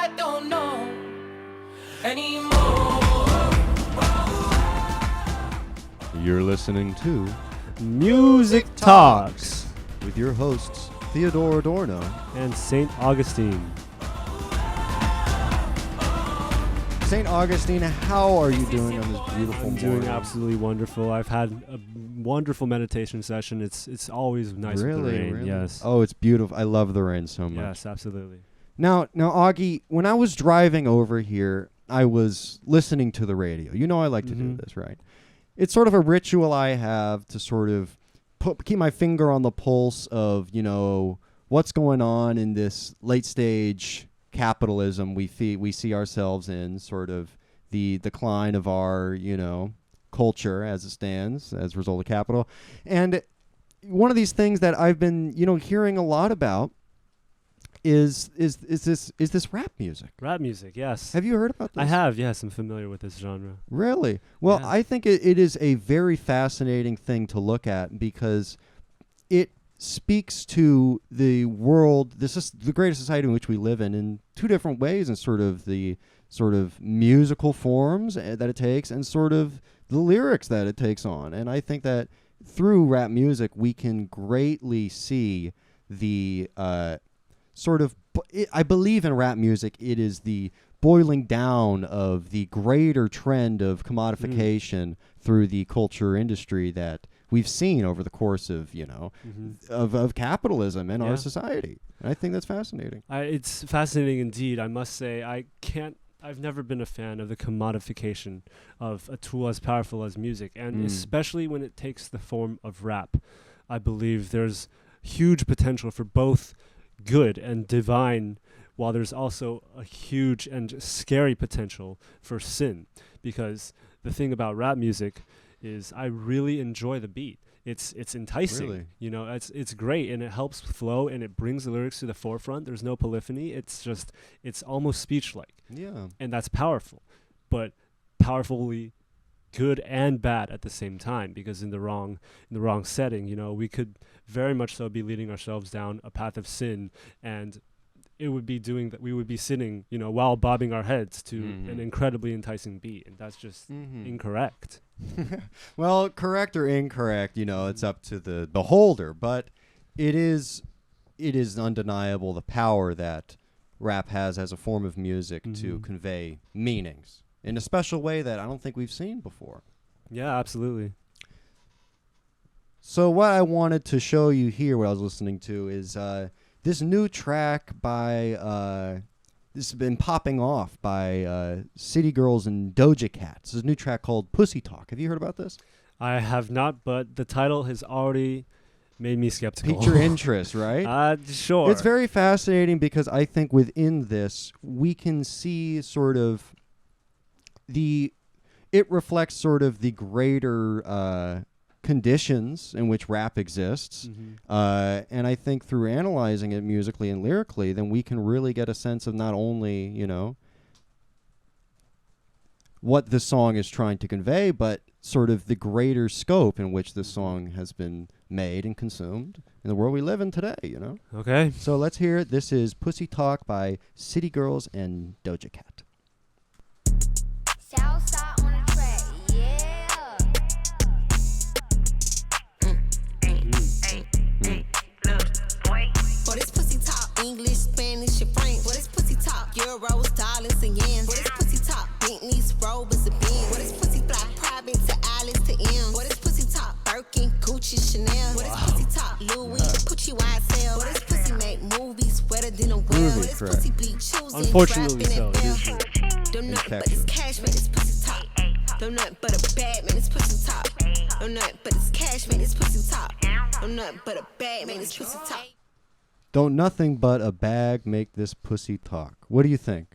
I don't know anymore. You're listening to Music Talks with your hosts Theodore Adorno and St. Augustine. St. Augustine, how are you doing on this beautiful I'm morning? doing absolutely wonderful. I've had a wonderful meditation session. It's always nice with the rain. Really? Yes. Oh, it's beautiful. I love the rain so much. Yes, absolutely. Now, Augie, when I was driving over here, I was listening to the radio. You know I like to do this, right? It's sort of a ritual I have to sort of keep my finger on the pulse of, you know, what's going on in this late stage capitalism we see ourselves in, sort of the decline of our, you know, culture as it stands as a result of capital. And one of these things that I've been, you know, hearing a lot about is this rap music. Rap music, yes. Have you heard about this? I have, yes. I'm familiar with this genre. Really? Well, Yeah. I think it is a very fascinating thing to look at because it speaks to the world, this is the greatest society in which we live in two different ways, and sort of the sort of musical forms that it takes and sort of the lyrics that it takes on. And I think that through rap music, we can greatly see the I believe in rap music, it is the boiling down of the greater trend of commodification through the culture industry that we've seen over the course of, you know, of capitalism in our society. And I think that's fascinating. It's fascinating indeed. I must say, I've never been a fan of the commodification of a tool as powerful as music, and especially when it takes the form of rap. I believe there's huge potential for both good and divine, while there's also a huge and scary potential for sin. Because the thing about rap music is I really enjoy the beat. It's enticing. Really? You know, it's great, and it helps flow, and it brings the lyrics to the forefront. There's no polyphony. It's almost speech-like. Yeah. And that's powerful, but powerfully good and bad at the same time, because in the wrong setting, you know, we could very much so be leading ourselves down a path of sin, and it would be doing that. We would be sinning, you know, while bobbing our heads to an incredibly enticing beat, and that's just incorrect. Well, correct or incorrect, you know, it's up to the beholder, but it is undeniable the power that rap has as a form of music to convey meanings in a special way that I don't think we've seen before. Yeah, absolutely. So what I wanted to show you here, what I was listening to, is this new track by this has been popping off by City Girls and Doja Cat. This is a new track called Pussy Talk. Have you heard about this? I have not, but the title has already made me skeptical. Piqued your interest, right? Sure. It's very fascinating because I think within this we can see sort of it reflects sort of the greater conditions in which rap exists. And I think through analyzing it musically and lyrically, then we can really get a sense of not only, you know, what the song is trying to convey, but sort of the greater scope in which this song has been made and consumed in the world we live in today, you know? Okay. So let's hear it. This is Pussy Talk by City Girls and Doja Cat. Southside on the track, yeah. For this pussy talk, English, Spanish, and French. For this pussy talk, euros, dollars, and yens. For this pussy talk, Bentleys, Rovers, and Benz. For this pussy fly, private to Alice to M. For this pussy talk, Birkin, Gucci, Chanel. For this pussy talk, Louis, Gucci, YSL. For this pussy make movies wetter than a well. For this pussy bleed choosing, Unfortunately trapping, so. and It is bell. true. Don't nothing but this cash, man, this pussy talk. Don't nothing but a bad man, this pussy talk. Don't nothing but this cash, man, this pussy talk. Don't nothing but a bad man, this pussy talk. Don't nothing but a bag make this pussy talk. What do you think?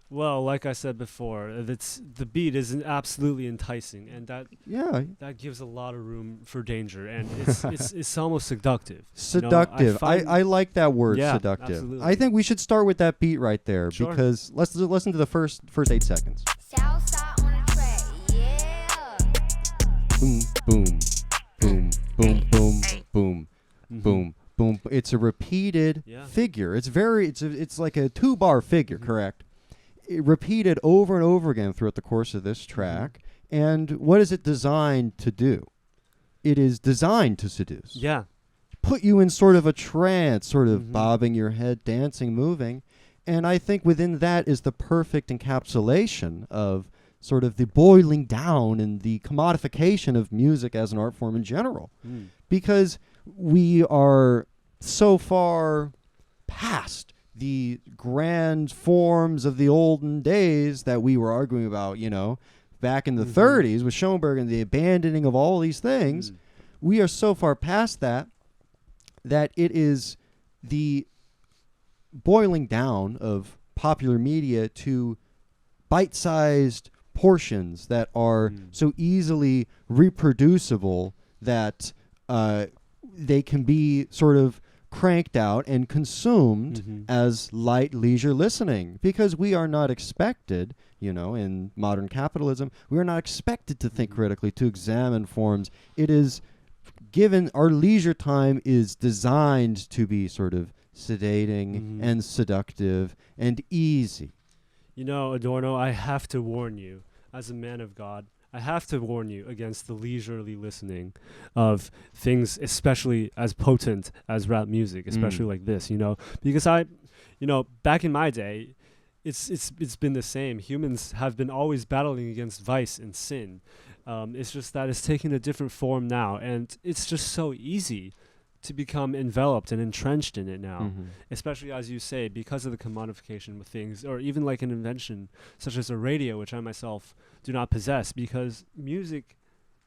Well, like I said before, the beat is absolutely enticing, and that gives a lot of room for danger, and it's almost seductive. Seductive. You know, I like that word, yeah, seductive. absolutely. I think we should start with that beat right there because let's listen to the first 8 seconds. Southside on the track, yeah. Boom, boom, boom, boom, boom, boom, boom, boom. It's a repeated figure. It's like a 2-bar figure, correct? repeated over and over again throughout the course of this track. And what is it designed to do? It is designed to seduce. Yeah. Put you in sort of a trance, sort of bobbing your head, dancing, moving. And I think within that is the perfect encapsulation of sort of the boiling down and the commodification of music as an art form in general. Because we are so far past the grand forms of the olden days that we were arguing about, back in the 30s with Schoenberg and the abandoning of all these things. We are so far past that it is the boiling down of popular media to bite-sized portions that are so easily reproducible that they can be sort of cranked out and consumed as light leisure listening, because we are not expected, in modern capitalism, we are not expected to think critically, to examine forms. It is given, our leisure time is designed to be sort of sedating and seductive and easy. Adorno, I have to warn you, as a man of God, I have to warn you against the leisurely listening of things, especially as potent as rap music, especially like this, because back in my day, it's been the same. Humans have been always battling against vice and sin. It's just that it's taking a different form now, and it's just so easy to become enveloped and entrenched in it now, especially, as you say, because of the commodification of things, or even like an invention such as a radio, which I myself do not possess, because music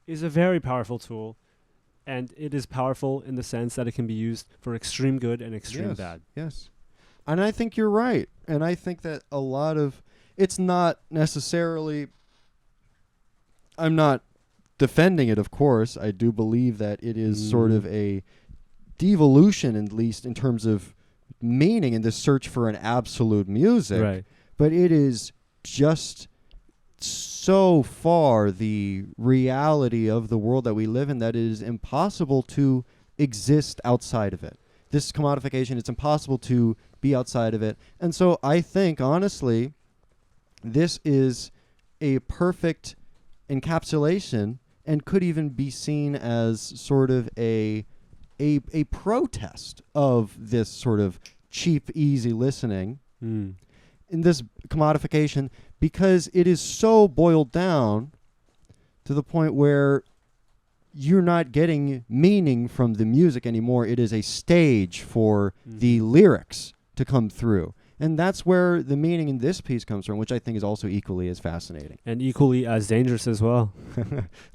is a very powerful tool, and it is powerful in the sense that it can be used for extreme good and extreme bad. Yes. And I think you're right. And I think that a lot of, it's not necessarily, I'm not defending it, of course. I do believe that it is sort of a devolution, at least in terms of meaning, in the search for an absolute music. Right. But it is just so far the reality of the world that we live in that it is impossible to exist outside of it. This commodification, it's impossible to be outside of it. And so I think, honestly, this is a perfect encapsulation and could even be seen as sort of a protest of this sort of cheap, easy listening in this commodification, because it is so boiled down to the point where you're not getting meaning from the music anymore. It is a stage for the lyrics to come through. And that's where the meaning in this piece comes from, which I think is also equally as fascinating. And equally as dangerous as well.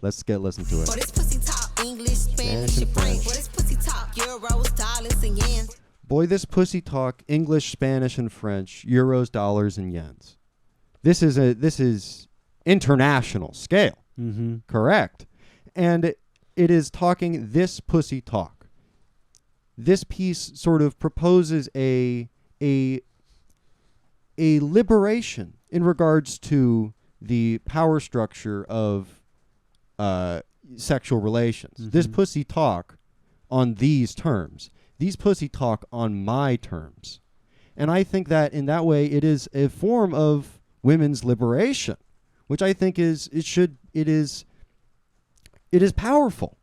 Let's listen to it. Boy, this pussy talk English, Spanish, and French. Boy, this pussy talk euros, dollars, and yens. Boy, this pussy talk English, Spanish, and French, euros, dollars, and yens. This is international scale. Correct. And it is talking this pussy talk. This piece sort of proposes a liberation in regards to the power structure of sexual relations. This pussy talk on these terms. These pussy talk on my terms. And I think that in that way it is a form of women's liberation, which I think is powerful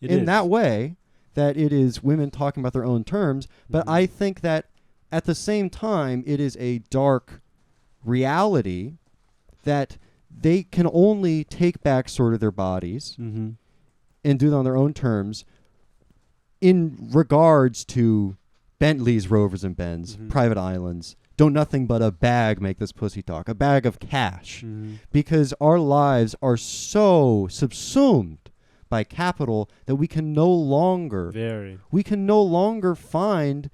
in that way, that it is women talking about their own terms. But I think that at the same time, it is a dark reality that they can only take back sort of their bodies and do it on their own terms in regards to Bentleys, Rovers, and Bens, private islands. Don't nothing but a bag make this pussy talk, a bag of cash. Because our lives are so subsumed by capital that we can no longer find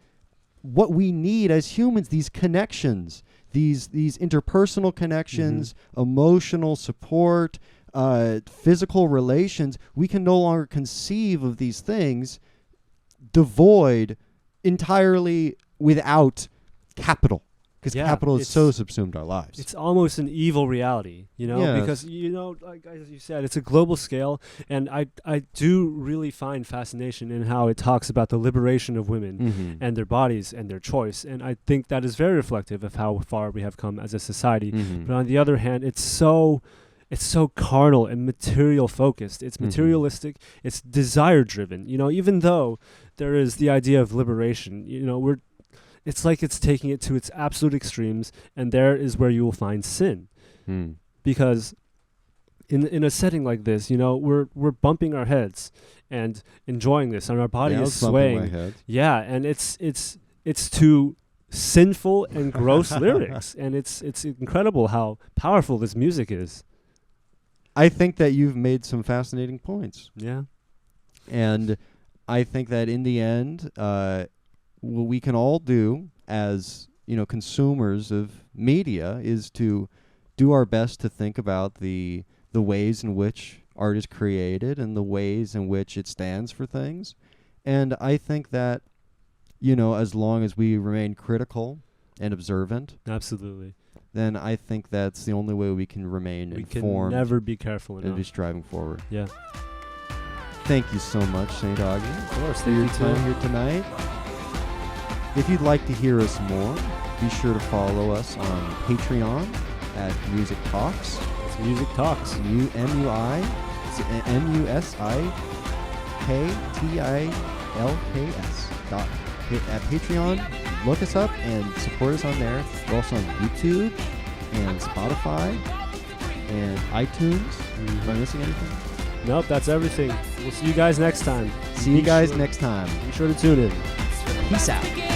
what we need as humans, these connections, these interpersonal connections, emotional support, physical relations. We can no longer conceive of these things devoid, entirely without capital. because Yeah, capital has it's- so subsumed our lives. It's almost an evil reality, Yes. because like as you said, it's a global scale, and I do really find fascination in how it talks about the liberation of women Mhm. and their bodies and their choice, and I think that is very reflective of how far we have come as a society. Mhm. But on the other hand, it's so carnal and material focused. It's Mhm. materialistic. It's desire driven. Even though there is the idea of liberation, it's like it's taking it to its absolute extremes, and there is where you will find sin, Mm. because in a setting like this, we're bumping our heads and enjoying this, and our body Yeah, I is was bumping my swaying. head. Yeah, and it's to sinful and gross lyrics, and it's incredible how powerful this music is. I think that you've made some fascinating points. Yeah. And I think that in the end, what we can all do as consumers of media is to do our best to think about the ways in which art is created and the ways in which it stands for things. And I think that as long as we remain critical and observant, Absolutely. then I think that's the only way we can remain We can informed never be careful and enough. be striving forward. Yeah. Thank you so much, St. Augie, Of course. for your time here tonight. If you'd like to hear us more, be sure to follow us on Patreon at Music Talks. It's Music Talks. MUSIKTILKS at Patreon. Look us up and support us on there. We're also on YouTube and Spotify and iTunes. Am I missing anything? Nope, that's everything. We'll see you guys next time. See you guys next time. Be sure to tune in. Peace out. Yeah.